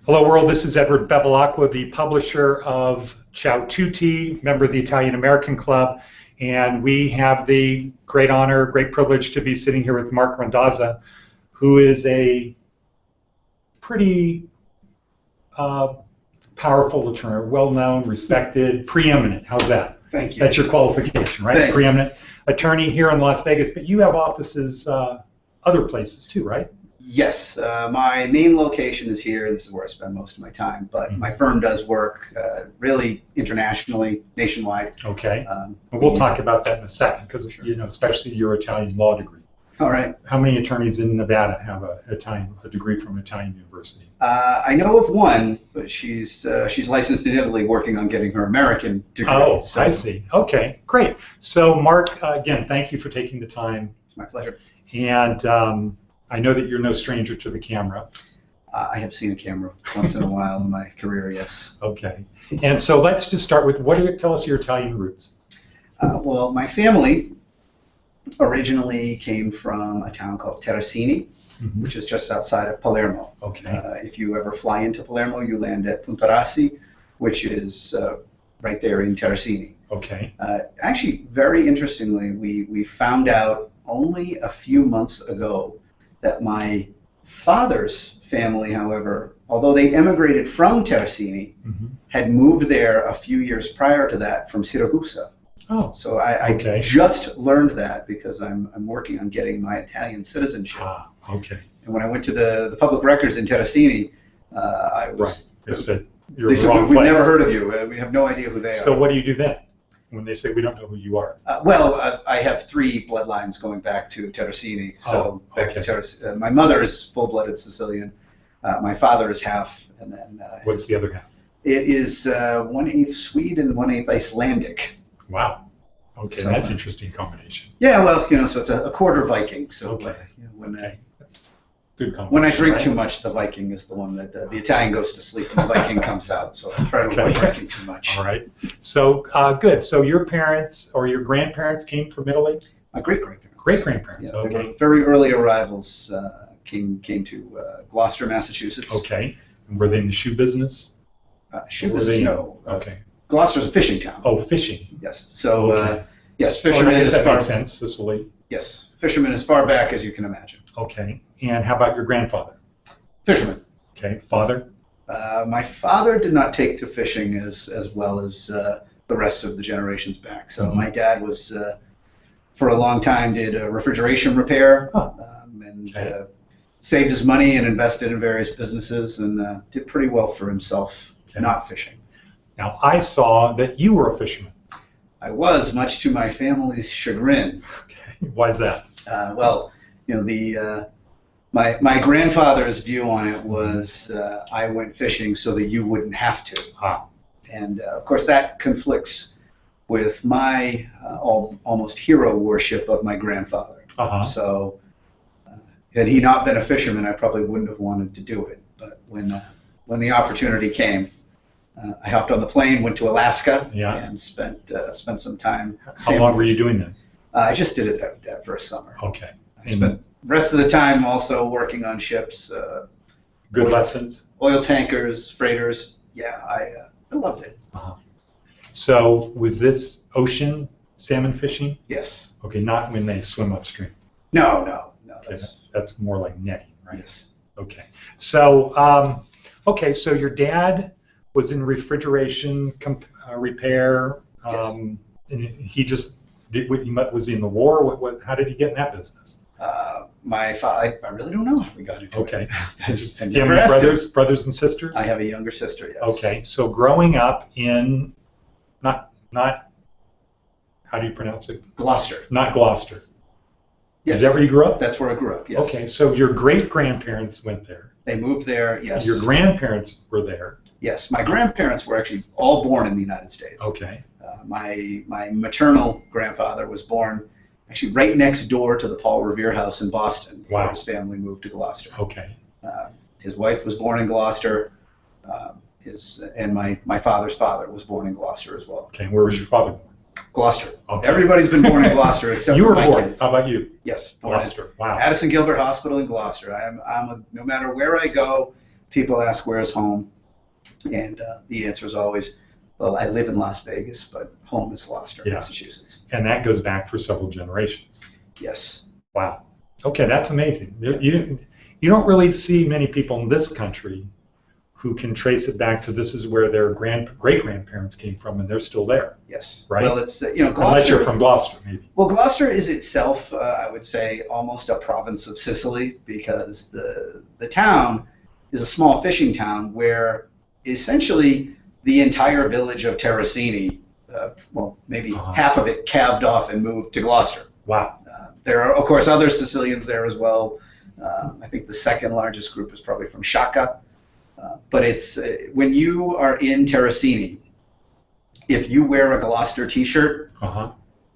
Hello world, this is Edward Bevilacqua, the publisher of Ciao Tutti, member of the Italian American Club, and we have the great honor, great privilege to be sitting here with Marc Randazza, who is a pretty powerful attorney, well-known, respected, preeminent. How's that? Thank you. That's your qualification, right? Thank you. Preeminent attorney here in Las Vegas, but you have offices other places too, right? Yes, my main location is here. This is where I spend most of my time, but my firm does work really internationally, nationwide. Okay. We'll talk about that in a second, because you know, especially your Italian law degree. All right. How many attorneys in Nevada have a degree from Italian university? I know of one, but she's licensed in Italy, working on getting her American degree. Oh, so. I see. Okay, great. So, Marc, again, thank you for taking the time. It's my pleasure. And I know that you're no stranger to the camera. I have seen a camera once in a while in my career, yes. Okay. And so let's just start with, tell us your Italian roots. Well, my family originally came from a town called Terracini, which is just outside of Palermo. Okay. If you ever fly into Palermo, you land at Punta Rassi, which is right there in Terracini. Okay. Actually, very interestingly, we found out only a few months ago that my father's family, however, although they emigrated from Terracini, had moved there a few years prior to that from Siragusa. Oh, so I just learned that because I'm working on getting my Italian citizenship. Ah, okay. And when I went to the public records in Terracini, I was. Right. They said, you're they the said, wrong we've place. never heard of you. We have no idea who they are. So what do you do then when they say we don't know who you are? Well, I have three bloodlines going back to Terracini. So back to Terracini. My mother is full-blooded Sicilian. My father is half, and then. What's the other half? It is 1/8 Swede and 1/8 Icelandic. Wow. Okay, so, that's an interesting combination. Yeah, well, so it's a quarter Viking. So when good when I drink too much, the Viking is the one that the Italian goes to sleep and the Viking comes out. So I try to avoid drinking too much. All right. So good. So your parents or your grandparents came from Italy? My great-grandparents. Great-grandparents. Yeah, okay. They were very early arrivals. Came to Gloucester, Massachusetts. Okay. And were they in the shoe business? Shoe business? No. Okay. Gloucester's a fishing town. Oh, fishing. Yes. So yes, Fisherman is that far. makes sense. Sicily. Yes, Fisherman as far back as you can imagine. Okay. And how about your grandfather? Fisherman. Okay. Father? My father did not take to fishing as well as the rest of the generations back. So my dad was, for a long time, did refrigeration repair and saved his money and invested in various businesses and did pretty well for himself not fishing. Now, I saw that you were a fisherman. I was, much to my family's chagrin. Okay. Why is that? Well, my grandfather's view on it was I went fishing so that you wouldn't have to. And of course that conflicts with my almost hero worship of my grandfather. So had he not been a fisherman, I probably wouldn't have wanted to do it. But when the opportunity came, I hopped on the plane, went to Alaska, and spent some time. How long were you doing that? I just did it that first summer. Okay. I spent the rest of the time also working on ships. Good lessons? Oil tankers, freighters. Yeah, I loved it. So was this ocean salmon fishing? Yes. Okay, not when they swim upstream. No. Okay, that's more like netting, right? Yes. Okay. So, so your dad was in refrigeration repair. And he just was he in the war? How did he get in that business? My father, I really don't know if we got into it. Okay. Do you have brothers and sisters? I have a younger sister, yes. Okay. So growing up in not how do you pronounce it? Gloucester. Not Gloucester. Yes. Is that where you grew up? That's where I grew up, yes. Okay. So your great-grandparents went there. They moved there, yes. Your grandparents were there. Yes. My grandparents were actually all born in the United States. Okay. My maternal grandfather was born actually right next door to the Paul Revere House in Boston before his family moved to Gloucester. Okay. His wife was born in Gloucester. And my father's father was born in Gloucester as well. Okay. Where was your father born? Gloucester. Okay. Everybody's been born in Gloucester except you for were my born. kids. How about you? Yes. Gloucester. Wow. Addison Gilbert Hospital in Gloucester. No matter where I go, people ask where's home, and the answer is always, well, I live in Las Vegas, but home is Gloucester, Massachusetts. And that goes back for several generations. Yes. Wow. Okay, that's amazing. You don't really see many people in this country who can trace it back to this is where their great-grandparents came from, and they're still there. Yes. Right? Well, it's, Gloucester. Unless you're from Gloucester, maybe. Well, Gloucester is itself, I would say, almost a province of Sicily, because the town is a small fishing town where essentially the entire village of Terracini, well, maybe half of it calved off and moved to Gloucester. Wow. There are, of course, other Sicilians there as well. I think the second largest group is probably from Sciacca. But it's when you are in Terracini, if you wear a Gloucester T-shirt,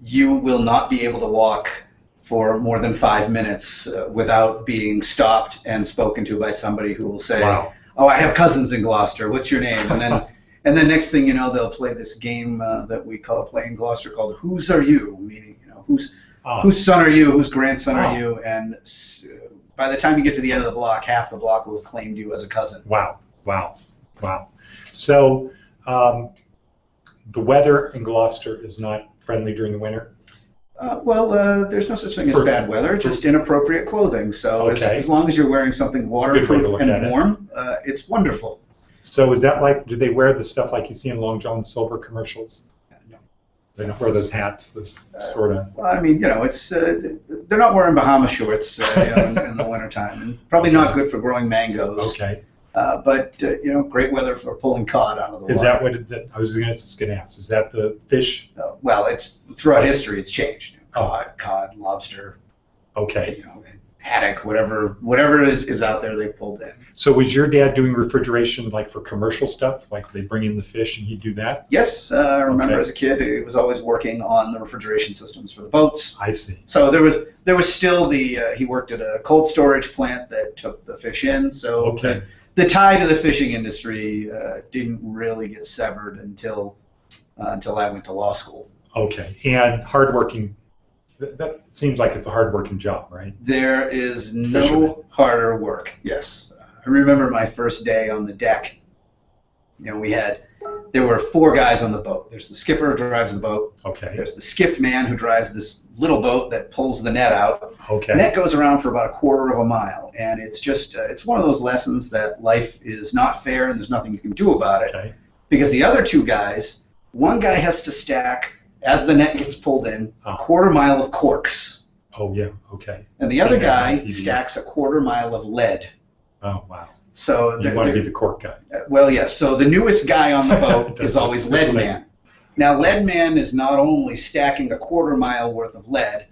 you will not be able to walk for more than 5 minutes without being stopped and spoken to by somebody who will say, "Oh, I have cousins in Gloucester. What's your name?" And then next thing you know, they'll play this game that we play in Gloucester called "Whose Are You?" Meaning, whose son are you? Whose grandson are you? And by the time you get to the end of the block, half the block will have claimed you as a cousin. Wow. So the weather in Gloucester is not friendly during the winter? There's no such thing as bad weather, just inappropriate clothing. So as long as you're wearing something waterproof and warm, it's wonderful. So is that like, do they wear the stuff like you see in Long John Silver commercials? No. They don't wear those hats, this sort of... Well, I mean, it's they're not wearing Bahama shorts in the wintertime, and probably not good for growing mangoes. Okay. But great weather for pulling cod out of the water. Is that what I was just going to ask? Is that the fish? Well, it's throughout history, it's changed. Cod, lobster. Okay. Haddock, whatever is out there, they pulled in. So was your dad doing refrigeration like for commercial stuff? Like they bring in the fish and he'd do that? Yes, I remember as a kid, he was always working on the refrigeration systems for the boats. I see. So there was still he worked at a cold storage plant that took the fish in. So the tie to the fishing industry didn't really get severed until I went to law school. Okay, and hardworking. That seems like it's a hard-working job, right? There is no harder work. Yes, I remember my first day on the deck. There were 4 guys on the boat. There's the skipper who drives the boat. Okay. There's the skiff man who drives this little boat that pulls the net out. Okay. The net goes around for about 1/4 of a mile, and it's just it's one of those lessons that life is not fair and there's nothing you can do about it. Okay. Because the other 2 guys, one guy has to stack, as the net gets pulled in, 1/4 mile of corks. Oh, yeah, okay. And the other guy stacks 1/4 mile of lead. Oh, wow. So you want to be the cork guy. Well, yes. So the newest guy on the boat is always lead man. Now, lead man is not only stacking 1/4 mile worth of lead,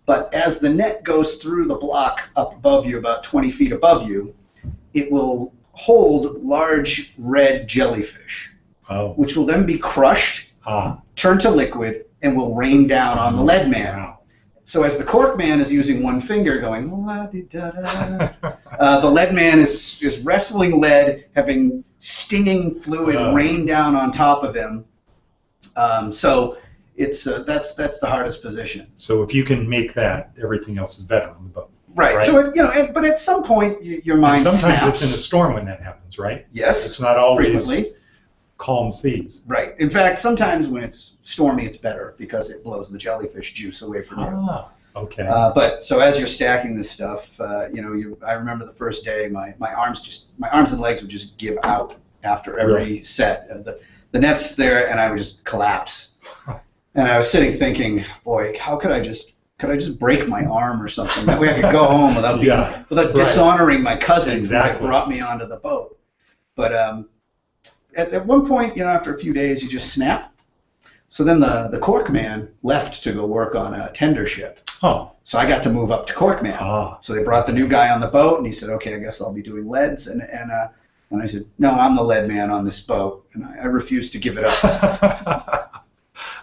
but as the net goes through the block up above you, about 20 feet above you, it will hold large red jellyfish, which will then be crushed, turn to liquid, and will rain down on the lead man. Wow. So as the cork man is using one finger going, la-di-da-da, the lead man is wrestling lead, having stinging fluid rain down on top of him. So it's that's the hardest position. So if you can make that, everything else is better on the boat. Right. So but at some point your mind snaps. Sometimes it's in a storm when that happens, right? Yes. It's not always frequently calm seas. Right. In fact, sometimes when it's stormy, it's better because it blows the jellyfish juice away from you. Okay. But so as you're stacking this stuff, I remember the first day, my arms and legs would just give out after every set. The net's there, and I would just collapse. And I was sitting thinking, boy, how could I just break my arm or something? That way I could go home without dishonoring my cousin who brought me onto the boat. But at one point, after a few days, you just snap. So then the cork man left to go work on a tender ship. Oh. So I got to move up to cork man. So they brought the new guy on the boat, and he said, okay, I guess I'll be doing leads. And I said, no, I'm the lead man on this boat, and I refused to give it up.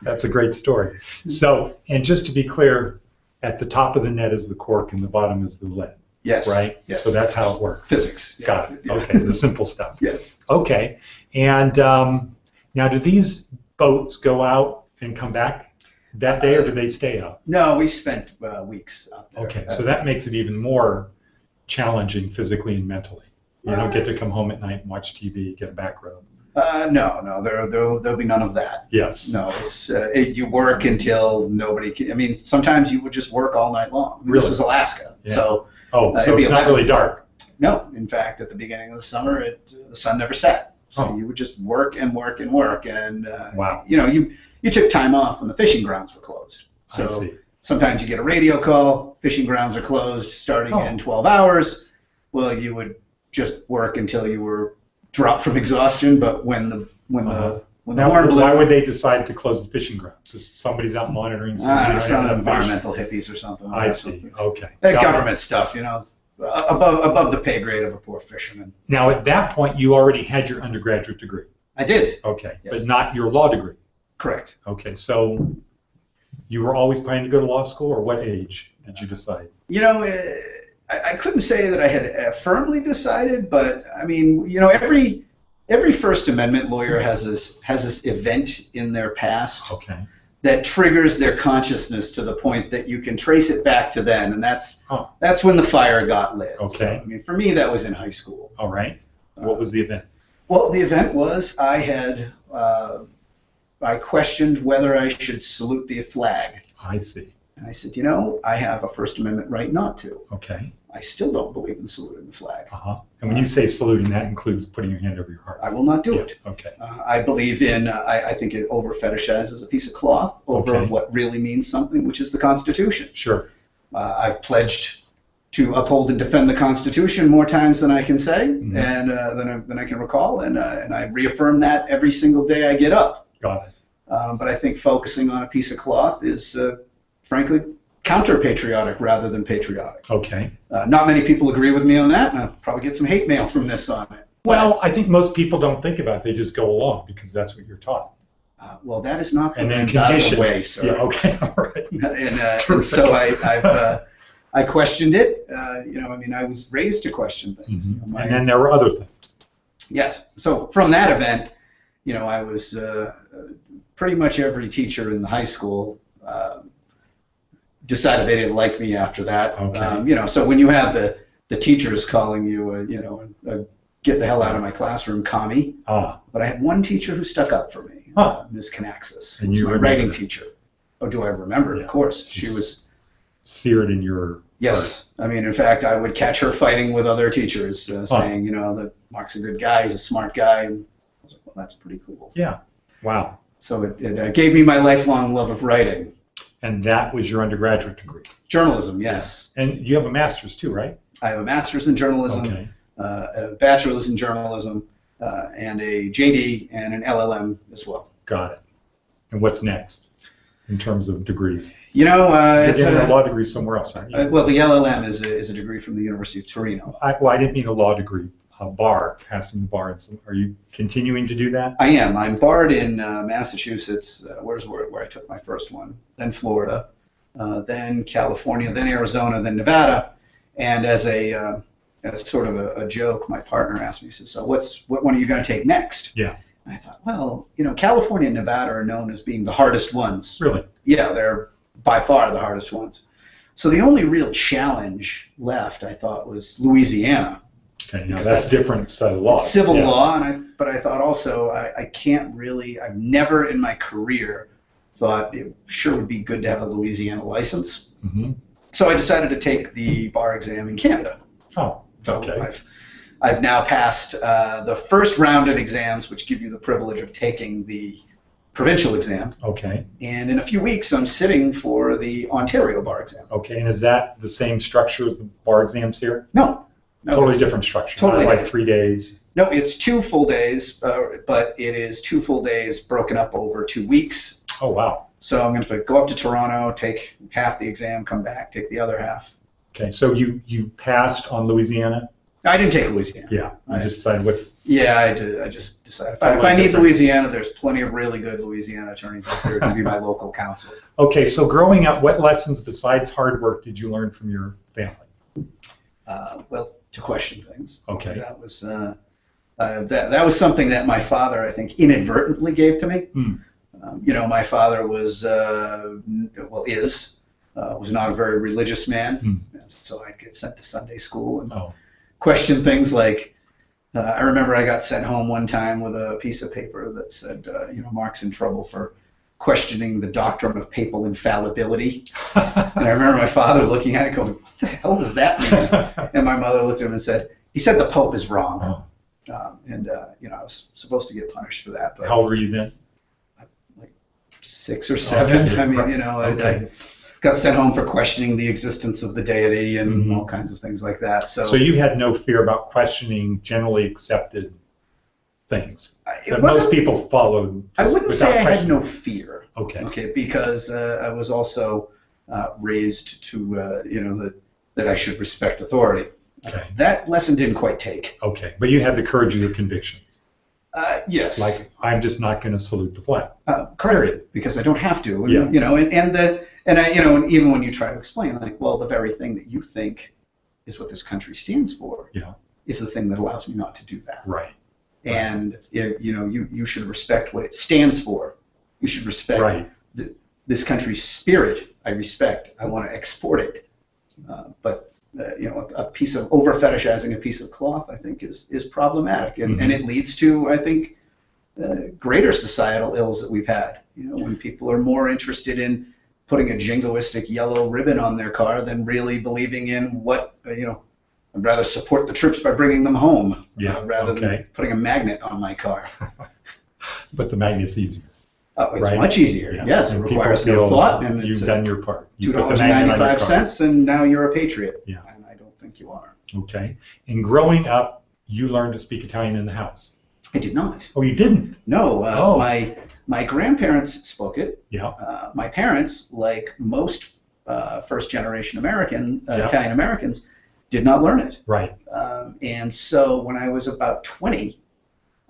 That's a great story. So, and just to be clear, at the top of the net is the cork, and the bottom is the lead. Yes. Right? Yes. So that's how it works. Physics. Got it. Okay, the simple stuff. Yes. Okay. And now do these boats go out and come back that day, or do they stay out? No, we spent weeks out there. Okay, so that makes it even more challenging physically and mentally. You don't get to come home at night and watch TV, get a back rub. No, there'll be none of that. Yes. No, it's you work until nobody can. I mean, sometimes you would just work all night long. Really? This was Alaska, Yeah. so so it's not really dark. no. In fact, at the beginning of the summer, the sun never set. So you would just work and work and work, and Wow. You took time off when the fishing grounds were closed. So I see. sometimes you get a radio call, fishing grounds are closed starting in 12 hours. Well, you would just work until you were dropped from exhaustion, but when the Now, horn blew, why would they decide to close the fishing grounds? Is somebody's out monitoring? some environmental hippies or something. I see. Okay. Government stuff, above the pay grade of a poor fisherman. Now, at that point, you already had your undergraduate degree. I did. Okay, Yes. but not your law degree. Correct. Okay, so you were always planning to go to law school, or what age did you decide? I couldn't say that I had firmly decided, but I mean, every First Amendment lawyer has this event in their past Okay. that triggers their consciousness to the point that you can trace it back to then, and that's when the fire got lit. Okay. So, I mean, for me, that was in high school. All right. What was the event? Well, the event was I questioned whether I should salute the flag. I see. And I said, I have a First Amendment right not to. Okay. I still don't believe in saluting the flag. Uh-huh. And when you say saluting, that includes putting your hand over your heart. I will not do it. Okay. I believe in, I think it over fetishizes a piece of cloth over what really means something, which is the Constitution. Sure. I've pledged to uphold and defend the Constitution more times than I can say, and than I can recall, and I reaffirm that every single day I get up. Got it. But I think focusing on a piece of cloth is, frankly, counter-patriotic rather than patriotic. Okay. Not many people agree with me on that, and I'll probably get some hate mail from this on it. Well, I think most people don't think about it. They just go along because that's what you're taught. Well, that is not the And then Randazza condition. way, sir. Yeah, okay, all right. And so I questioned it. I was raised to question things. Mm-hmm. And then there were other things. Yes. So from that event, I was pretty much every teacher in the high school decided they didn't like me after that. Okay. So when you have the teachers calling you, get the hell out of my classroom, commie. But I had one teacher who stuck up for me, Ms. Canaxis, who was my writing teacher. Oh, do I remember? Yeah. Of course. She was seared in your Yes. heart. I mean, in fact, I would catch her fighting with other teachers, saying, that Mark's a good guy, he's a smart guy. And I was like, well, that's pretty cool. Yeah. Wow. So it gave me my lifelong love of writing. And that was your undergraduate degree? Journalism, yes. And you have a master's too, right? I have a master's in journalism, a bachelor's in journalism, and a JD and an LLM as well. Got it. And what's next in terms of degrees? You're getting a law degree somewhere else, aren't you? Well, the LLM is a degree from the University of Torino. I didn't mean a law degree. A bar, passing the bar. Are you continuing to do that? I am. I'm barred in Massachusetts, where I took my first one, then Florida, then California, then Arizona, then Nevada. And as sort of a joke, my partner asked me, he says, so what one are you going to take next? Yeah. And I thought, well, California and Nevada are known as being the hardest ones. Really? Yeah, they're by far the hardest ones. So the only real challenge left, I thought, was Louisiana. Okay, now that's different side of law. Civil law, but I thought also I can't really, I've never in my career thought it sure would be good to have a Louisiana license. Mm-hmm. So I decided to take the bar exam in Canada. Oh, okay. So I've now passed the first round of exams, which give you the privilege of taking the provincial exam. Okay. And in a few weeks, I'm sitting for the Ontario bar exam. Okay, and is that the same structure as the bar exams here? No, totally different structure. Totally like 3 days. No, it's 2 full days, but it is 2 full days broken up over 2 weeks. Oh, wow. So I'm going to go up to Toronto, take half the exam, come back, take the other half. Okay, so you passed on Louisiana? I didn't take Louisiana. Yeah, you just decided what's... Yeah, I did. I just decided. If I need Louisiana, there's plenty of really good Louisiana attorneys out there who can be my local counsel. Okay, so growing up, what lessons besides hard work did you learn from your family? Well, to question things. Okay. That was that was something that my father, I think, inadvertently gave to me. My father was not a very religious man, and so I'd get sent to Sunday school and question things like, I remember I got sent home one time with a piece of paper that said, Mark's in trouble for questioning the doctrine of papal infallibility. And I remember my father looking at it going, what the hell does that mean? And my mother looked at him and said, he said the Pope is wrong. I was supposed to get punished for that. But how old were you then? Like 6 or 7. Okay. I mean, I got sent home for questioning the existence of the deity and all kinds of things like that. So you had no fear about questioning generally accepted things that most people followed. I wouldn't say I had no fear. Okay. Because I was also raised to that I should respect authority. Okay. That lesson didn't quite take. Okay, but you had the courage of your convictions. Yes. Like, I'm just not going to salute the flag. Correct. Because I don't have to. And, Yeah. And even when you try to explain, like, well, the very thing that you think is what this country stands for, is the thing that allows me not to do that. Right. And you should respect what it stands for. You should respect this country's spirit. I respect. I want to export it. But a piece of over fetishizing a piece of cloth, I think, is problematic, and it leads to, I think, greater societal ills that we've had. When people are more interested in putting a jingoistic yellow ribbon on their car than really believing in what I'd rather support the troops by bringing them home rather than putting a magnet on my car. But the magnet's easier. Oh, it's much easier. Yeah. Yes, it requires no thought, and you've done your part. $2.95, and now you're a patriot. Yeah. And I don't think you are. Okay. And growing up, you learned to speak Italian in the house. I did not. Oh, you didn't? No. My grandparents spoke it. Yeah. My parents, like most first-generation Italian Americans, did not learn it. Right. And so when I was about 20,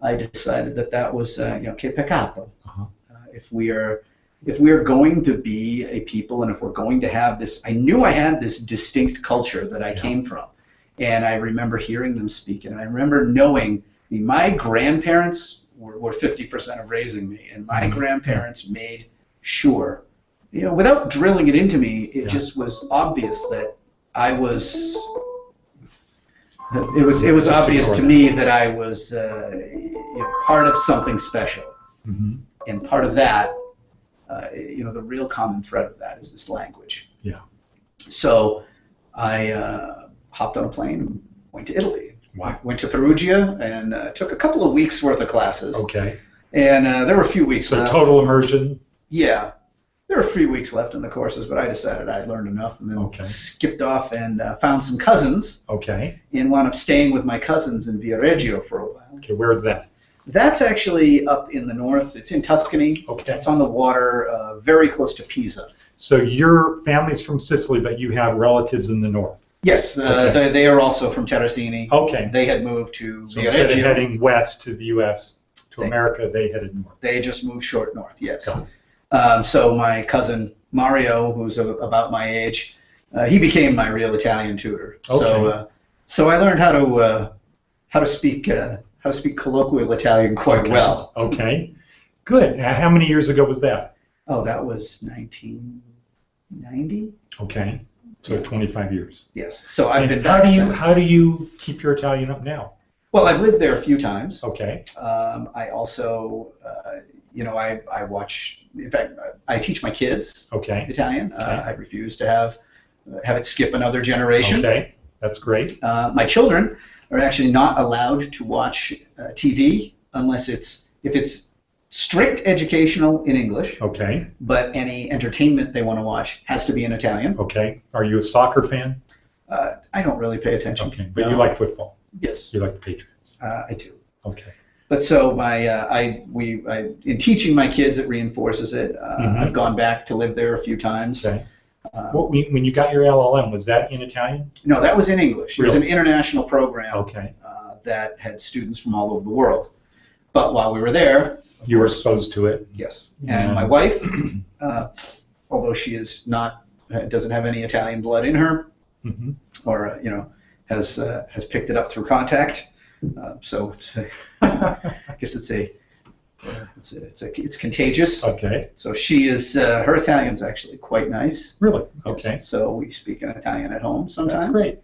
I decided that was che peccato. If we are going to be a people, and if we're going to have this, I knew I had this distinct culture that I came from, and I remember hearing them speak, and I remember knowing. I mean, my grandparents were 50% of raising me, and my grandparents made sure, without drilling it into me, it just was obvious that I was. It was obvious to me that I was part of something special, and part of that, the real common thread of that is this language. Yeah. So I hopped on a plane and went to Italy. Wow. Went to Perugia and took a couple of weeks worth of classes. Okay. And there were a few weeks left. So total immersion. Yeah. There were 3 weeks left in the courses, but I decided I'd learned enough and then skipped off and found some cousins. Okay. And wound up staying with my cousins in Viareggio for a while. Okay, where is that? That's actually up in the north. It's in Tuscany. Okay. It's on the water, very close to Pisa. So your family's from Sicily, but you have relatives in the north. Yes, they are also from Terracini. Okay. They had moved to Viareggio. Instead of heading west to the U.S., to America, they headed north. They just moved short north, yes. Okay. So my cousin Mario, who's about my age, he became my real Italian tutor. Okay. So I learned how to speak colloquial Italian quite well. Okay. Good. How many years ago was that? Oh, that was 1990. Okay. So 25 years. Yes. So I've been back how do you keep your Italian up now? Well, I've lived there a few times. Okay. I also, I watch. In fact, I teach my kids Italian. I refuse to have it skip another generation. Okay. That's great. My children are actually not allowed to watch TV unless if it's strict educational in English. Okay. But any entertainment they want to watch has to be in Italian. Okay. Are you a soccer fan? I don't really pay attention. Okay. But you like football? Yes. You like the Patriots? I do. Okay. But so in teaching my kids, it reinforces it. I've gone back to live there a few times. Okay. When you got your LLM, was that in Italian? No, that was in English. Really? It was an international program that had students from all over the world. But while we were there, you were exposed to it. Yes. And my wife, although she is doesn't have any Italian blood in her, or has picked it up through contact. So I guess it's contagious. Okay. So she is her Italian's actually quite nice. Really? Okay. So we speak in Italian at home sometimes. That's great.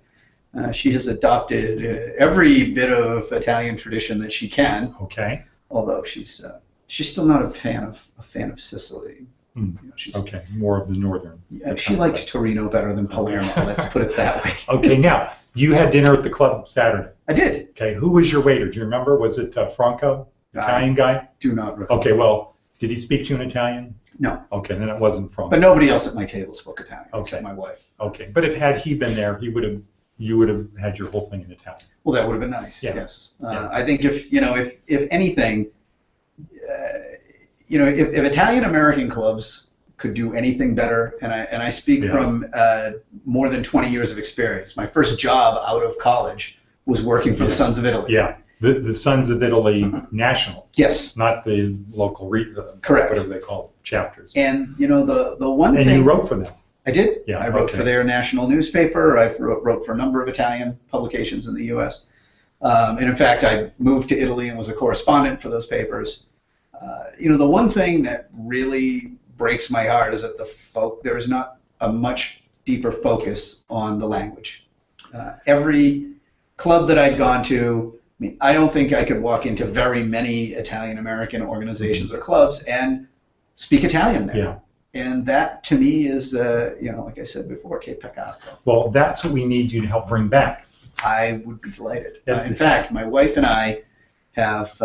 She has adopted every bit of Italian tradition that she can. Okay. Although she's still not a fan of Sicily. Mm. She's, okay, more of the northern. She likes Torino better than Palermo. Let's put it that way. Okay, now you had dinner at the club Saturday. I did. Okay, who was your waiter? Do you remember? Was it Franco, Italian guy? Do not recall. Okay, well, did he speak to you in Italian? No. Okay, then it wasn't Franco. But nobody else at my table spoke Italian except my wife. Okay, but had he been there, you would have had your whole thing in Italian. Well, that would have been nice. Yeah. Yes. I think if anything, if Italian American clubs could do anything better, and I speak from more than 20 years of experience. My first job out of college was working for the Sons of Italy. Yeah, the Sons of Italy National. Yes. Not the local correct. Whatever they call it, chapters. And the one thing. And you wrote for them. I did. Yeah. I wrote for their national newspaper. I wrote for a number of Italian publications in the U.S. And in fact, I moved to Italy and was a correspondent for those papers. The one thing that really breaks my heart is that there is not a much deeper focus on the language. Every club that I'd gone to, I don't think I could walk into very many Italian American organizations or clubs and speak Italian there. Yeah. And that to me is, like I said before, che peccato. Well, that's what we need you to help bring back. I would be delighted. Yeah. In fact, my wife and I have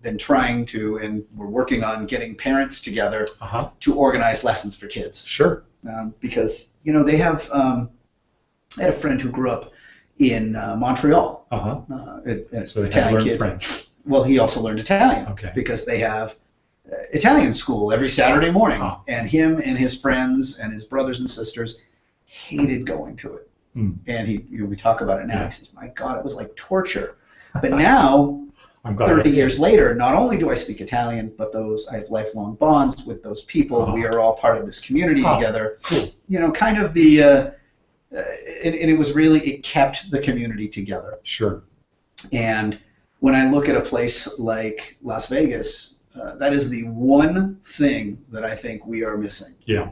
been trying to, and we're working on getting parents together to organize lessons for kids. Sure. Because, they have, I had a friend who grew up in Montreal. So they had to learn French. Well, he also learned Italian. Okay. Because they have Italian school every Saturday morning. And him and his friends and his brothers and sisters hated going to it. And we talk about it now. He says, my God, it was like torture. But now, 30 years later, not only do I speak Italian, but I have lifelong bonds with those people. We are all part of this community together. Cool. Kind of and it was really, it kept the community together. Sure. And when I look at a place like Las Vegas, that is the one thing that I think we are missing. Yeah.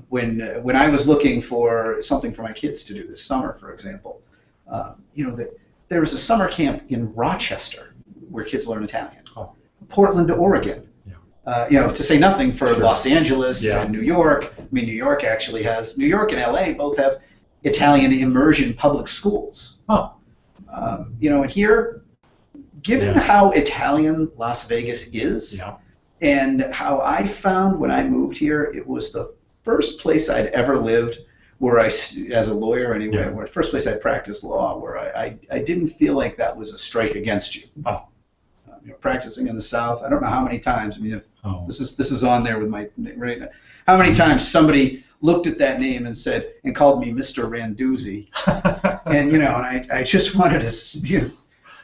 When I was looking for something for my kids to do this summer, for example, there was a summer camp in Rochester where kids learn Italian. Portland, Oregon. Yeah. To say nothing for Los Angeles and New York. New York actually has, New York and LA both have Italian immersion public schools. And here, given how Italian Las Vegas is, and how I found when I moved here, it was the first place I'd ever lived where as a lawyer anyway, where the first place I practiced law, where I didn't feel like that was a strike against you. Practicing in the South, I don't know how many times. This is on there with my right now. How many times somebody looked at that name and called me Mr. Randazza, and I just wanted to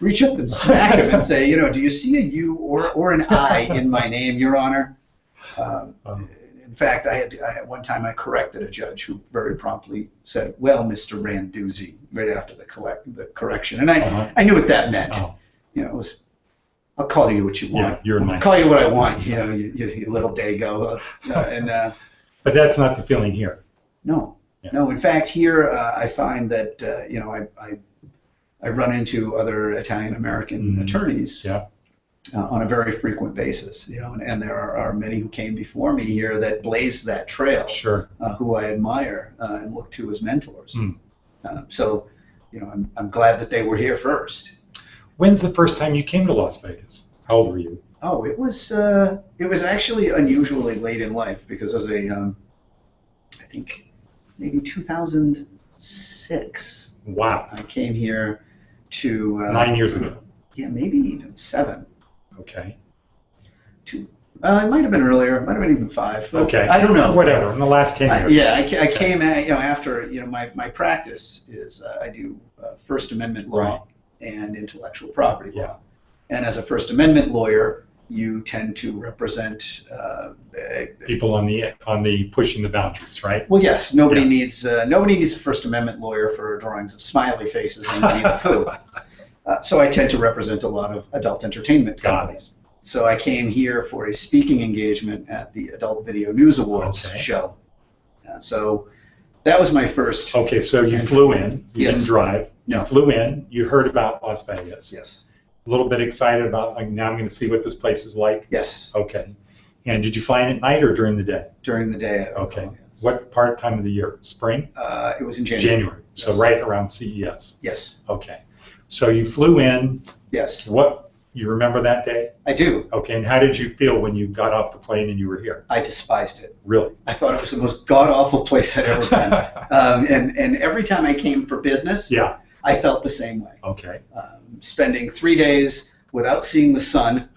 reach up and smack him and say, do you see a U or an I in my name, Your Honor? In fact, I had one time I corrected a judge who very promptly said, "Well, Mr. Randazza," right after the correction, and I knew what that meant. It was, I'll call you what you want. I'll call you what I want. You little dago. But that's not the feeling here. No. No. In fact, here I find that I run into other Italian American attorneys on a very frequent basis. And there are many who came before me here that blazed that trail. Sure. Who I admire and look to as mentors. So, I'm glad that they were here first. When's the first time you came to Las Vegas? How old were you? Oh, it was actually unusually late in life because as I think maybe 2006. Wow. I came here to 9 years ago. Yeah, maybe even 7. Okay. It might have been earlier. It might have been even 5. Okay. I don't know. Whatever. In the last 10 years. I came after my practice is I do First Amendment law and intellectual property law. And as a First Amendment lawyer, you tend to represent people on the pushing the boundaries, right? Well, yes. Nobody needs a First Amendment lawyer for drawings of smiley faces and Winnie the Pooh. So I tend to represent a lot of adult entertainment companies. So I came here for a speaking engagement at the Adult Video News Awards show. So That was my first. Okay, so you flew in. You Yes. didn't drive. No. You flew in. You heard about Las Vegas. Yes. A little bit excited about, like, now I'm going to see what this place is like. Yes. Okay. And did you fly in at night or during the day? During the day. Okay. Yes. What part of the year? Spring? It was in January. January. So Yes. right around CES. Yes. Okay. So you flew in. Yes. What, you remember that day? I do. Okay. And how did you feel when you got off the plane and you were here? I despised it. Really? I thought it was the most god-awful place I'd ever been. And every time I came for business, Yeah. I felt the same way. Okay. Spending 3 days without seeing the sun.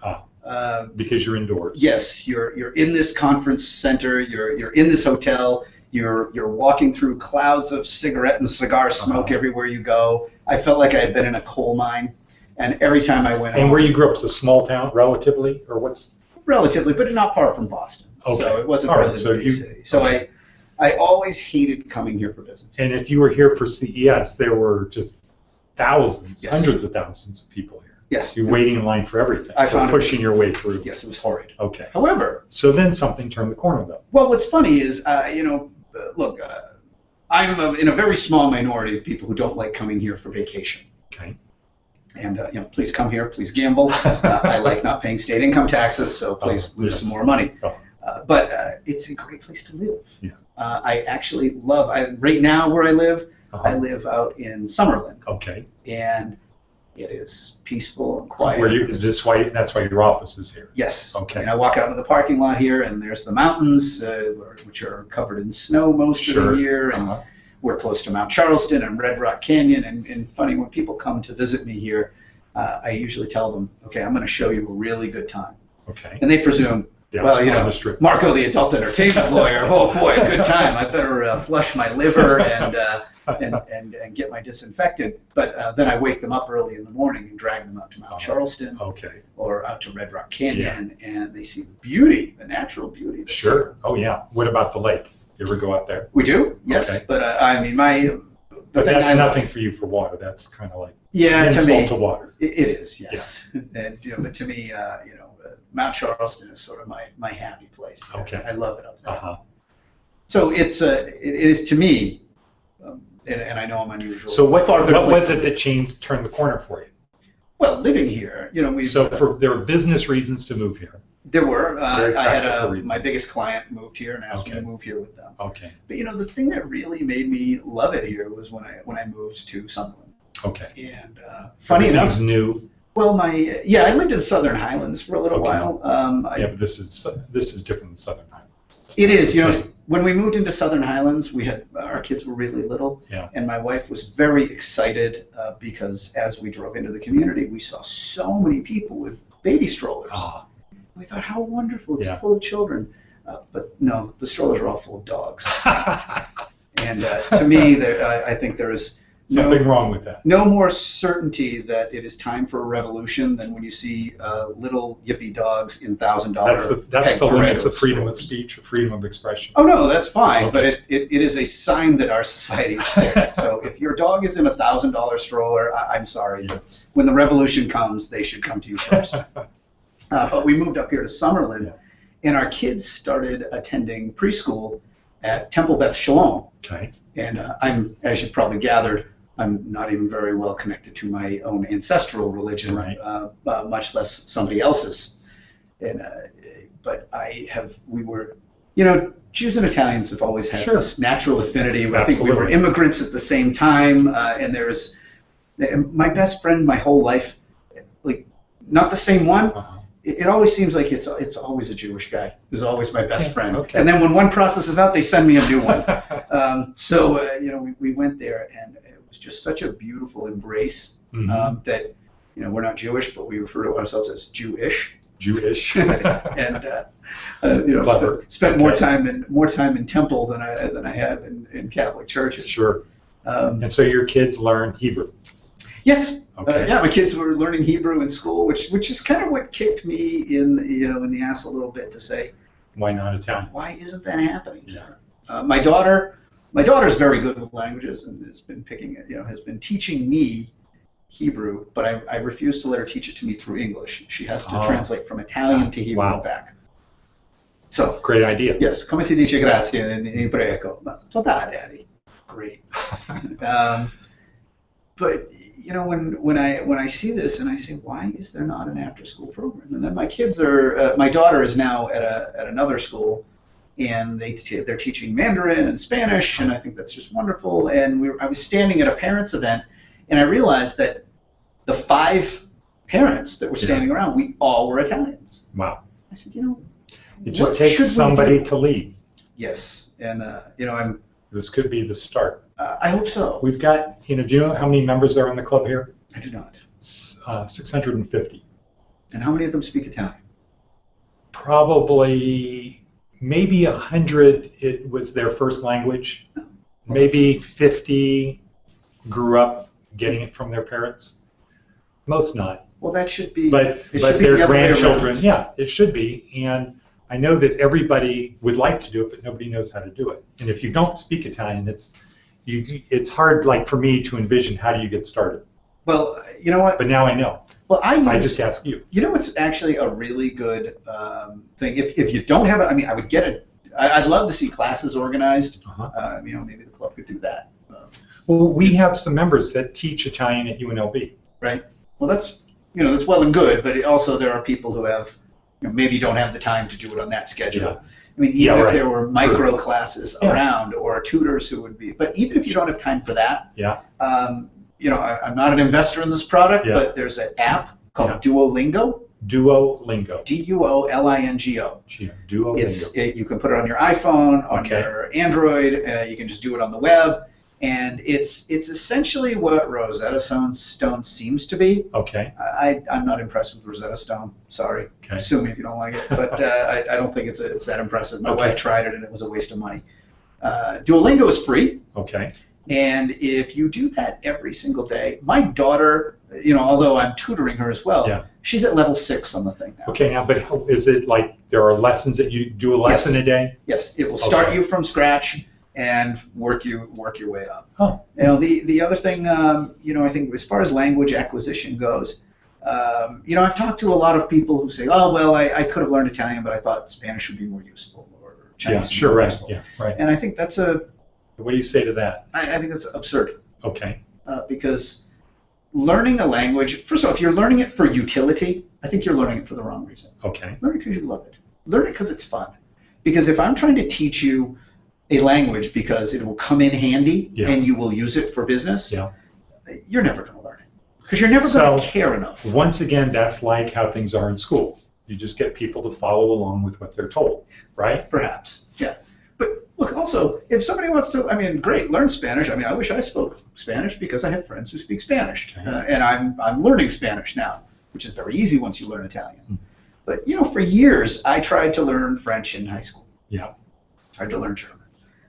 Because you're indoors. Yes, you're in this conference center. You're in this hotel. You're walking through clouds of cigarette and cigar smoke everywhere you go. I felt like I had been in a coal mine. And every time I went And home, where you grew up is a small town, relatively, or what's? relatively, but not far from Boston. Okay. So it wasn't All right, really so a big you- city. So okay. I always hated coming here for business. And if you were here for CES, there were just thousands, Yes. hundreds of thousands of people here. Yes. You're waiting in line for everything. I You're found it- pushing your way through. Yes, it was horrid. Okay. However, So then something turned the corner, though. well, what's funny is, look, I'm in a very small minority of people who don't like coming here for vacation. Okay. And please come here, please gamble. I like not paying state income taxes, so please lose some more money. Oh. But it's a great place to live. Yeah. I actually love. Right now where I live, I live out in Summerlin, Okay. and it is peaceful and quiet. That's why your office is here? Yes. Okay. And I walk out into the parking lot here, and there's the mountains, which are covered in snow most of the year, and we're close to Mount Charleston and Red Rock Canyon. And funny, when people come to visit me here, I usually tell them, okay, I'm going to show you a really good time. Okay. And they presume, Yeah, well, on the strip. Marco, the adult entertainment lawyer, oh boy, a good time. I better flush my liver and get my disinfectant. But then I wake them up early in the morning and drag them out to Mount Charleston or out to Red Rock Canyon, and they see the beauty, the natural beauty. That's Sure. here. Oh, yeah. What about the lake? You ever go out there? We do, yes. Okay. But I mean, But that's nothing for you for water. That's kind of like to me, to water. It is, yes. Yeah. And but to me, Mount Charleston is sort of my happy place. Okay. I love it up there. So it is to me, and I know I'm unusual. So what was place it that turned the corner for you? Well, living here, there were business reasons to move here. There were. Very I had practical reasons. my biggest client moved here and asked me to move here with them. Okay. But the thing that really made me love it here was when I moved to Summerlin. Okay. And funny enough, Everything's new. well, I lived in the Southern Highlands for a little while. But this is different than Southern Highlands. It is. When we moved into Southern Highlands, our kids were really little, and my wife was very excited because as we drove into the community, we saw so many people with baby strollers. We thought, how wonderful! It's full of children. But no, the strollers are all full of dogs. And to me, I think there is something wrong with that. No more certainty that it is time for a revolution than when you see little yippy dogs in $1,000. That's the limits of freedom of speech, or freedom of expression. Oh no, that's fine, but it is a sign that our society is sick. So if your dog is in a $1,000 stroller, I'm sorry. Yes. When the revolution comes, they should come to you first. But we moved up here to Summerlin, and our kids started attending preschool at Temple Beth Shalom. Okay. And as you probably gathered, I'm not even very well connected to my own ancestral religion, much less somebody else's. And but Jews and Italians have always had this natural affinity. I think we were immigrants at the same time, and there's my best friend my whole life, like not the same one. It always seems like it's always a Jewish guy is always my best friend. Okay. And then when one processes out, they send me a new one. We went there, and it was just such a beautiful embrace that we're not Jewish, but we refer to ourselves as Jewish. Jewish. And spent more time in temple than I have in Catholic churches. Sure. And so your kids learn Hebrew. Yes. Okay. My kids were learning Hebrew in school, which is kind of what kicked me in the ass a little bit to say, why not Italian? Why isn't that happening here? My daughter's very good with languages and has been has been teaching me Hebrew, but I refuse to let her teach it to me through English. She has to translate from Italian to Hebrew and back. So great idea. Yes, come si dice grazie in ebraico? Todà, Daddy. great. But you know, when I see this and I say, why is there not an after-school program? And then my daughter is now at another school, and they're teaching Mandarin and Spanish, and I think that's just wonderful. And I was standing at a parents' event, and I realized that the 5 parents that were standing around, we all were Italians. Wow. I said, you know, it just takes somebody to lead. Yes, and you know, this could be the start. I hope so. We've got, do you know how many members are in the club here? I do not. 650. And how many of them speak Italian? Probably, maybe 100. It was their first language. Maybe 50 grew up getting it from their parents. Most not. Well, that should be. But their grandchildren, yeah, it should be. And I know that everybody would like to do it, but nobody knows how to do it. And if you don't speak Italian, it's hard, like for me, to envision how do you get started. Well, you know what? But now I know. Well, I just ask you. You know, it's actually a really good thing. If you don't have it, I mean, I would get it. I'd love to see classes organized. You know, maybe the club could do that. Well, we have some members that teach Italian at UNLV. Right. Well, that's well and good, but also there are people who have, maybe don't have the time to do it on that schedule. Yeah. I mean, even if there were micro classes around or tutors who would be, but even if you don't have time for that, I'm not an investor in this product, but there's an app called Duolingo. Duolingo. Duolingo. Duolingo. You can put it on your iPhone, on your Android. You can just do it on the web. And it's essentially what Rosetta Stone seems to be. Okay. I'm not impressed with Rosetta Stone. Sorry. Okay. Sue me if you don't like it. But I don't think it's that impressive. My wife tried it and it was a waste of money. Duolingo is free. Okay. And if you do that every single day, my daughter, although I'm tutoring her as well, she's at level 6 on the thing now. Okay. Now, but is it like there are lessons that you do a lesson a day? Yes. It will start you from scratch and work your way up. Oh. The other thing, I think as far as language acquisition goes, I've talked to a lot of people who say, oh, well, I could have learned Italian, but I thought Spanish would be more useful, or Chinese would be more useful. Yeah, right. And I think that's what do you say to that? I think that's absurd. Okay. Because learning a language, first of all, if you're learning it for utility, I think you're learning it for the wrong reason. Okay. Learn it because you love it. Learn it because it's fun. Because if I'm trying to teach you a language because it will come in handy and you will use it for business, you're never going to learn it. Because you're never going to care enough. Once again, that's like how things are in school. You just get people to follow along with what they're told, right? Perhaps, yeah. But look, also, if somebody wants to, great, learn Spanish. I wish I spoke Spanish because I have friends who speak Spanish. Okay. And I'm learning Spanish now, which is very easy once you learn Italian. Mm. But, for years, I tried to learn French in high school. Yeah. Tried to learn German.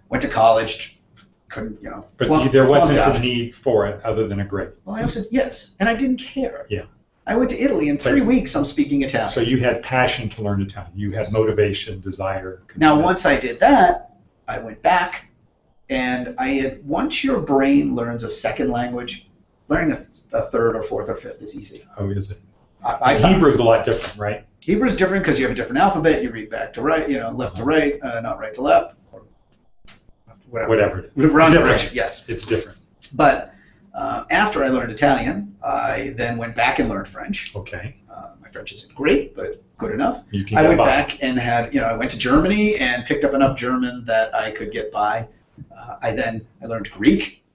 Went to college, couldn't, But there wasn't a need for it other than a grade. Well, I also, yes, and I didn't care. Yeah. I went to Italy. In 3 weeks, I'm speaking Italian. So you had passion to learn Italian. You had motivation, desire. Now, once I did that, I went back, and once your brain learns a second language, learning a third or fourth or fifth is easy. Oh, is it? Hebrew is a lot different, right? Hebrew is different because you have a different alphabet. You read back to right, left to right, not right to left. Whatever it is. Wrong direction. Yes. It's different. But after I learned Italian, I then went back and learned French. Okay. My French isn't great, but good enough. I went back and I went to Germany and picked up enough German that I could get by. I learned Greek,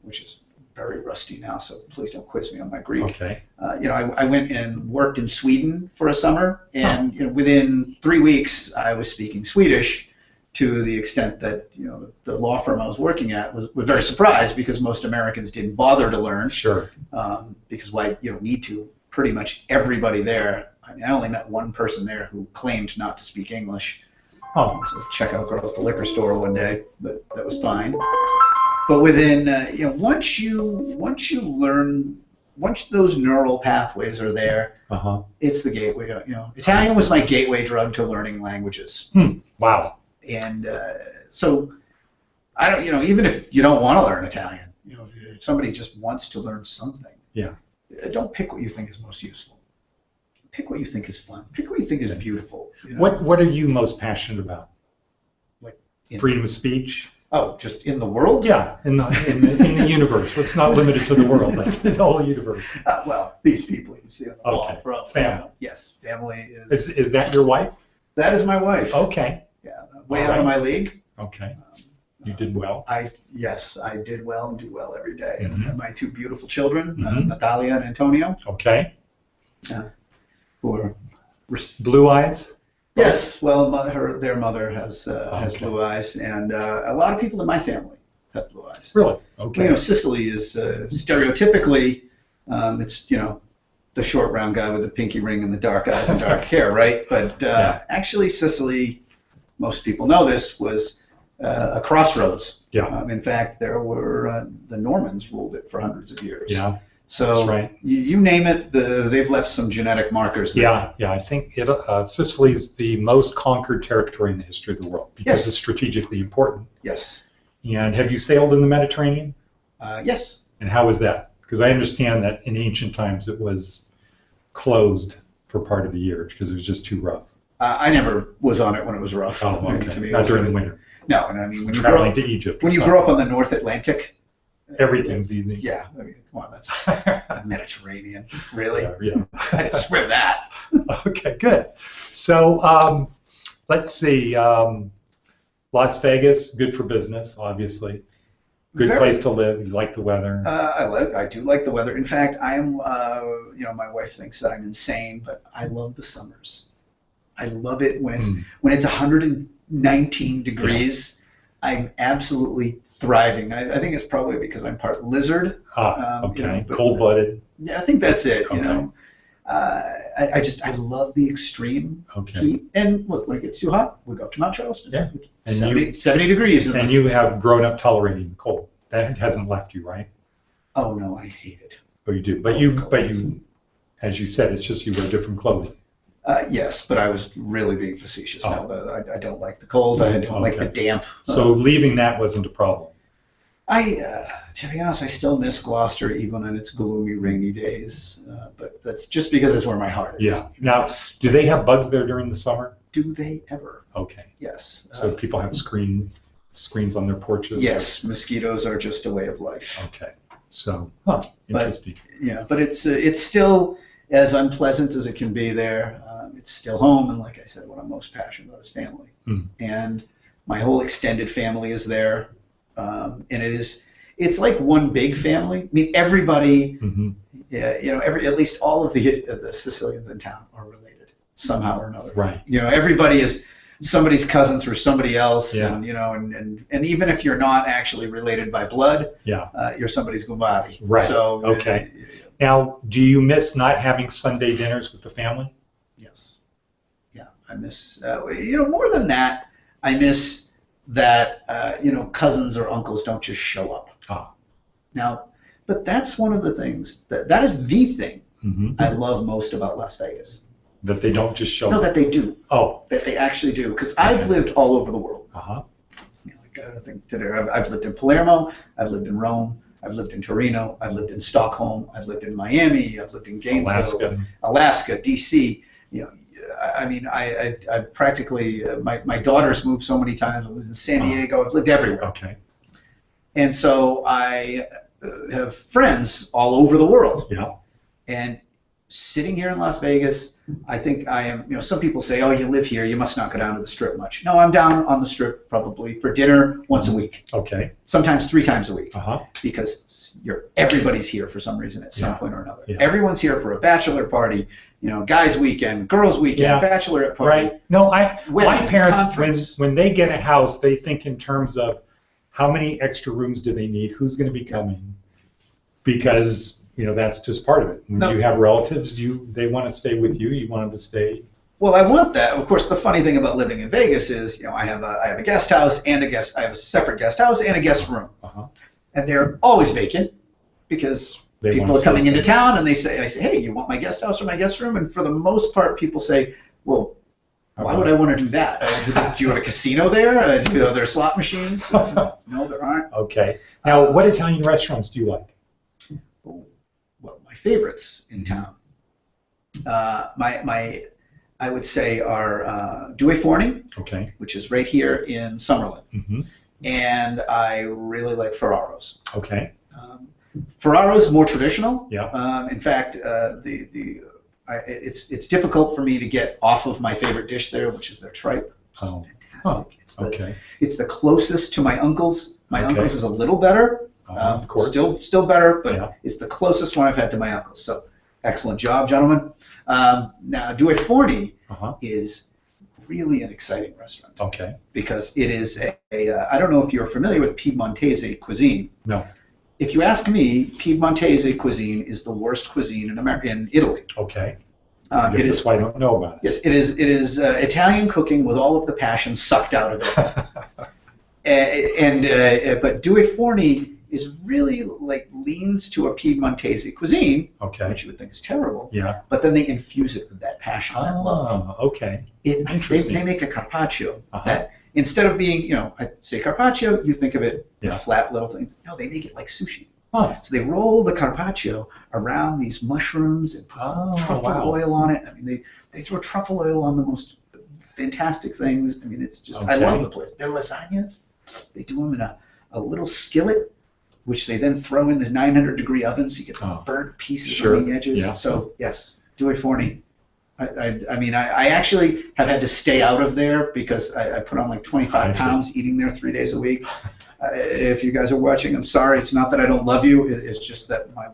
which is very rusty now, so please don't quiz me on my Greek. Okay. I went and worked in Sweden for a summer, and within 3 weeks I was speaking Swedish, to the extent that the law firm I was working at was very surprised because most Americans didn't bother to learn. Sure. Because you don't need to. Pretty much everybody there. I only met one person there who claimed not to speak English. Oh. So checkout girl at the liquor store one day, but that was fine. But within once those neural pathways are there, it's the gateway. Italian was my gateway drug to learning languages. Wow. And so, I don't, even if you don't want to learn Italian, if somebody just wants to learn something, don't pick what you think is most useful. Pick what you think is fun. Pick what you think is beautiful. What are you most passionate about? Like freedom of speech? Oh, just in the world? Yeah, in the universe. Let's not limit it to the world. That's the whole universe. Well, these people you see on the wall. Okay. Family. Yes, family is. Is that your wife? That is my wife. Okay. Yeah, way out of my league. Okay. You did well. Yes, I did well and do well every day. Mm-hmm. And my two beautiful children, Mm-hmm. Natalia and Antonio, Okay. who are. Blue eyes? Yes, well, their mother has Okay. blue eyes, and a lot of people in my family have blue eyes. Really? Okay. You know, Sicily is stereotypically, it's, you know, the short round guy with the pinky ring and the dark eyes and dark hair, right? But actually, Sicily, most people know this, was a crossroads. Yeah. In fact, there were the Normans ruled it for hundreds of years. Yeah. So That's right. you name it, they've left some genetic markers there. Yeah. I think Sicily is the most conquered territory in the history of the world because Yes. it's strategically important. Yes. And have you sailed in the Mediterranean? Yes. And how was that? Because I understand that in ancient times it was closed for part of the year because it was just too rough. I never was on it when it was rough. Oh, I mean, okay. to me, Not during the winter. No, and I mean when you Traveling to Egypt. when you grow up on the North Atlantic, everything's easy. yeah, I mean, come on, that's Mediterranean, really? Yeah. I didn't swim that. Okay, good. So let's see. Las Vegas, good for business, obviously. Good place to live. You like the weather. I do like the weather. In fact, I am. You know, my wife thinks that I'm insane, but I love the summers. I love it when it's 119 degrees. I'm absolutely thriving. I think it's probably because I'm part lizard. Okay. You know, Cold-blooded. Yeah, I think that's it. Okay. You know, I love the extreme heat. And look, when it gets too hot, we go up to Mount Charleston. Yeah. And 70 degrees. And you have grown up tolerating the cold. That hasn't left you, right? Oh no, I hate it. Oh, you do. But you, as you said, it's just you wear different clothing. Yes, but I was really being facetious. No, I don't like the cold. I don't like the damp. So leaving that wasn't a problem. To be honest, I still miss Gloucester even on its gloomy, rainy days. But that's just because it's where my heart is. Yeah. Now, do they have bugs there during the summer? Do they ever? Okay. Yes. So people have screens on their porches? Yes, mosquitoes are just a way of life. Okay. So, interesting. But it's still as unpleasant as it can be there. It's still home, and like I said, what I'm most passionate about is family. And my whole extended family is there, and it's like one big family. I mean, everybody, at least all of the Sicilians in town are related somehow or another. Right. You know, everybody is somebody's cousin through somebody else, Yeah. and you know, and even if you're not actually related by blood, you're somebody's gumbati. Right. So okay. Now, do you miss not having Sunday dinners with the family? Yes. Yeah, I miss. More than that, I miss that cousins or uncles don't just show up. Now, but that's one of the things that is the thing I love most about Las Vegas. That they don't just show up? No, that they do. Oh. That they actually do. Because I've lived all over the world. I think today I've lived in Palermo, I've lived in Rome, I've lived in Torino, I've lived in Stockholm, I've lived in Miami, I've lived in Gainesville, Alaska, DC. You know, I mean, I practically my daughter's moved so many times. I've lived in San Diego. I've lived everywhere. Okay. And so I have friends all over the world. Yeah. And sitting here in Las Vegas, I think I am, some people say, oh, you live here, you must not go down to the Strip much. No, I'm down on the Strip probably for dinner once a week. Okay. Sometimes 3 times a week. Because everybody's here for some reason at some point or another. Yeah. Everyone's here for a bachelor party, guys weekend, girls weekend, bachelorette party. Right. No, my parents, conference. when they get a house, they think in terms of how many extra rooms do they need, who's going to be coming, because that's just part of it. When you have relatives, they want to stay with you. You want them to stay. Well, I want that. Of course, the funny thing about living in Vegas is, I have a guest house and I have a separate guest house and a guest room, and they're always vacant because people are coming into town and I say, hey, you want my guest house or my guest room? And for the most part, people say, well, why would I want to do that? Do you have a casino there? Are there slot machines? No, there aren't. Okay. Now, what Italian restaurants do you like? Well, my favorites in town, I would say are Due Forni, which is right here in Summerlin. and I really like Ferraro's. Okay. Ferraro's more traditional. Yeah. In fact, it's difficult for me to get off of my favorite dish there, which is their tripe. Oh. Fantastic. Okay. It's the closest to my uncle's. My Okay. uncle's is a little better. Of course. Still better, but Yeah. it's the closest one I've had to my uncle's. So excellent job, gentlemen. Now, Due Forni is really an exciting restaurant. Okay. Because it is I don't know if you're familiar with Piedmontese cuisine. No. If you ask me, Piedmontese cuisine is the worst cuisine in Italy. Okay. I guess that's why I don't know about it. Yes, it is. It is Italian cooking with all of the passion sucked out of it. But Due Forni is really like leans to a Piedmontese cuisine, Okay. which you would think is terrible. Yeah. But then they infuse it with that passion, that love. Okay. They make a carpaccio that instead of being, I say carpaccio, you think of it flat little things. No, they make it like sushi. Huh. So they roll the carpaccio around these mushrooms and put truffle oil on it. I mean, they throw truffle oil on the most fantastic things. I mean, it's just, I love the place. Their lasagnas, they do them in a little skillet, which they then throw in the 900-degree oven so you get the burnt pieces on the edges. Yeah. So, yes, Due Forni. I mean, I actually have had to stay out of there because I put on like 25 pounds eating there 3 days a week. If you guys are watching, I'm sorry. It's not that I don't love you. It's just that my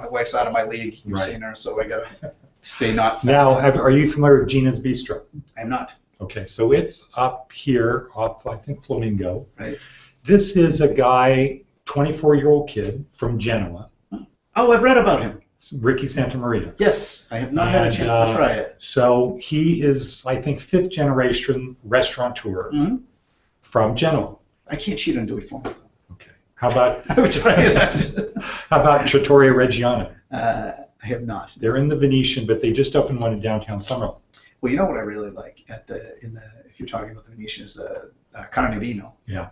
wife's out of my league. You've seen her, so I got to stay not. Now, are you familiar with Gina's Bistro? I'm not. Okay, so it's up here off, I think, Flamingo. Right. This is a guy, 24-year-old kid from Genoa. Oh, I've read about him. Ricky Santamaria. Yes, I have not had a chance to try it. So he is, I think, 5th generation restaurateur from Genoa. I can't cheat on Due Forni. Okay. How about I would try it. how about Trattoria Reggiana? I have not. They're in the Venetian, but they just opened one in downtown Summerlin. Well, you know what I really like if you're talking about the Venetian is the Carne Vino. Yeah.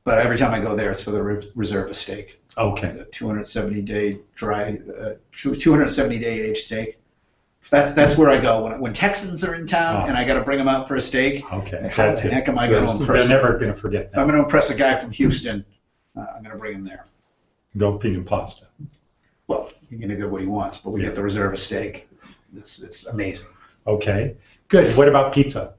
But every time I go there, it's for the Reserva steak. Okay. The 270-day 270-day aged steak. That's where I go when Texans are in town and I got to bring them out for a steak. Okay. How the heck am I going to impress? They're never going to forget that. If I'm going to impress a guy from Houston, I'm going to bring him there. Don't feed him pasta. Well, you're going to get what he wants, but we get the Reserva steak. It's amazing. Okay. Good. What about pizza?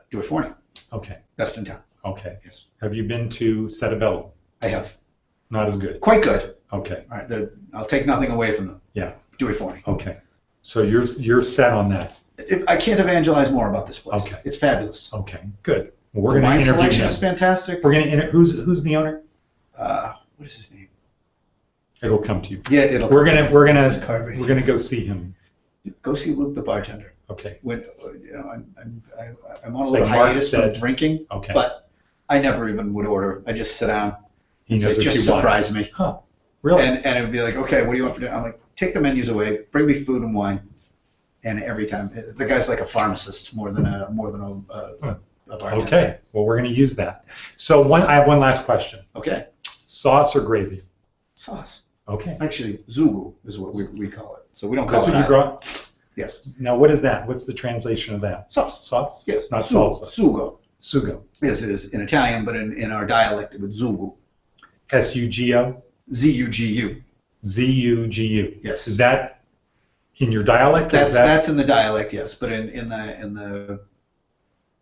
Due Forni. Okay. Best in town. Okay. Yes. Have you been to Settebello? I have. Not as good. Quite good. Okay. All right. I'll take nothing away from them. Yeah. Due Forni. Okay. So you're set on that. I can't evangelize more about this place. Okay. It's fabulous. Okay. Good. Well, we're The going to wine interview selection him. is fantastic. We're going to who's the owner? What is his name? It'll come to you. Yeah, it'll. We're gonna go see him. Go see Luke the bartender. Okay. When I'm on a It's little like Mark hiatus from said. drinking, Okay. but I never even would order. I just sit down. He knows Say, what just you want. surprise me. Huh. Really? And it would be like, okay, what do you want for dinner? I'm like, take the menus away, bring me food and wine. And every time, the guy's like a pharmacist more than a bartender. Okay. Well, we're going to use that. So I have one last question. Okay. Sauce or gravy? Sauce. Okay. Actually, zugu is what we call it. So we don't call That's it. what you brought? Yes. Now, what is that? What's the translation of that? Sauce. Sauce? Yes. Not salsa. Sugo. Sugo. This is in Italian, but in our dialect it would zugu. S-U-G-O? Z-U-G-U. Z-U-G-U. Yes. Is that in your dialect? That's in the dialect, yes. But in the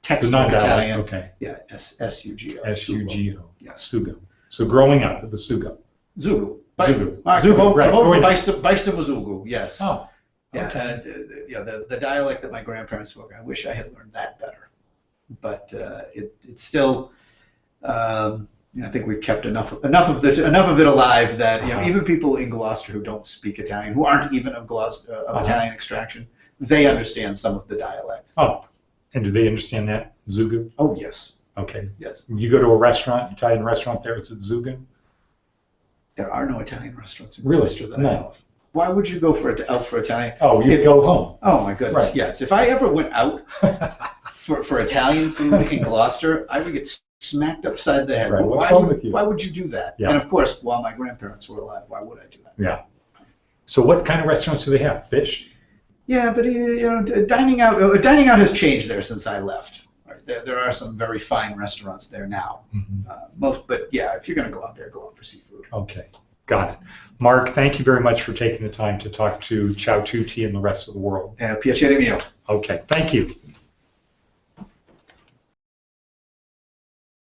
text the non-dialect, Italian, okay. yeah, S-U-G-O. S-U-G-O. Yes. Sugo. So growing up, it was Sugo. Zugu. Zugu. Zugu, right. Baista Zugu, yes. Oh, yeah, okay. The dialect that my grandparents spoke, I wish I had learned that better. But it's still, I think we've kept enough of it alive that even people in Gloucester who don't speak Italian, who aren't even of Italian extraction, they understand some of the dialect. Oh, and do they understand that, Zugu? Oh, yes. Okay. Yes. You go to a restaurant, Italian restaurant there, is it Zugu? There are no Italian restaurants in Really? Gloucester that I know of. Why would you go out for Italian? Oh, you go home. Oh, my goodness, Right. yes. If I ever went out for Italian food in Gloucester, I would get smacked upside the head. Right. What's wrong with you? Why would you do that? Yeah. And of course, while my grandparents were alive, why would I do that? Yeah. So what kind of restaurants do they have? Fish? Yeah, but dining out has changed there since I left. Right? there are some very fine restaurants there now. But yeah, if you're going to go out there, go out for seafood. Okay, got it. Mark, thank you very much for taking the time to talk to Ciao Tutti and the rest of the world. Piacere mio. Okay, thank you.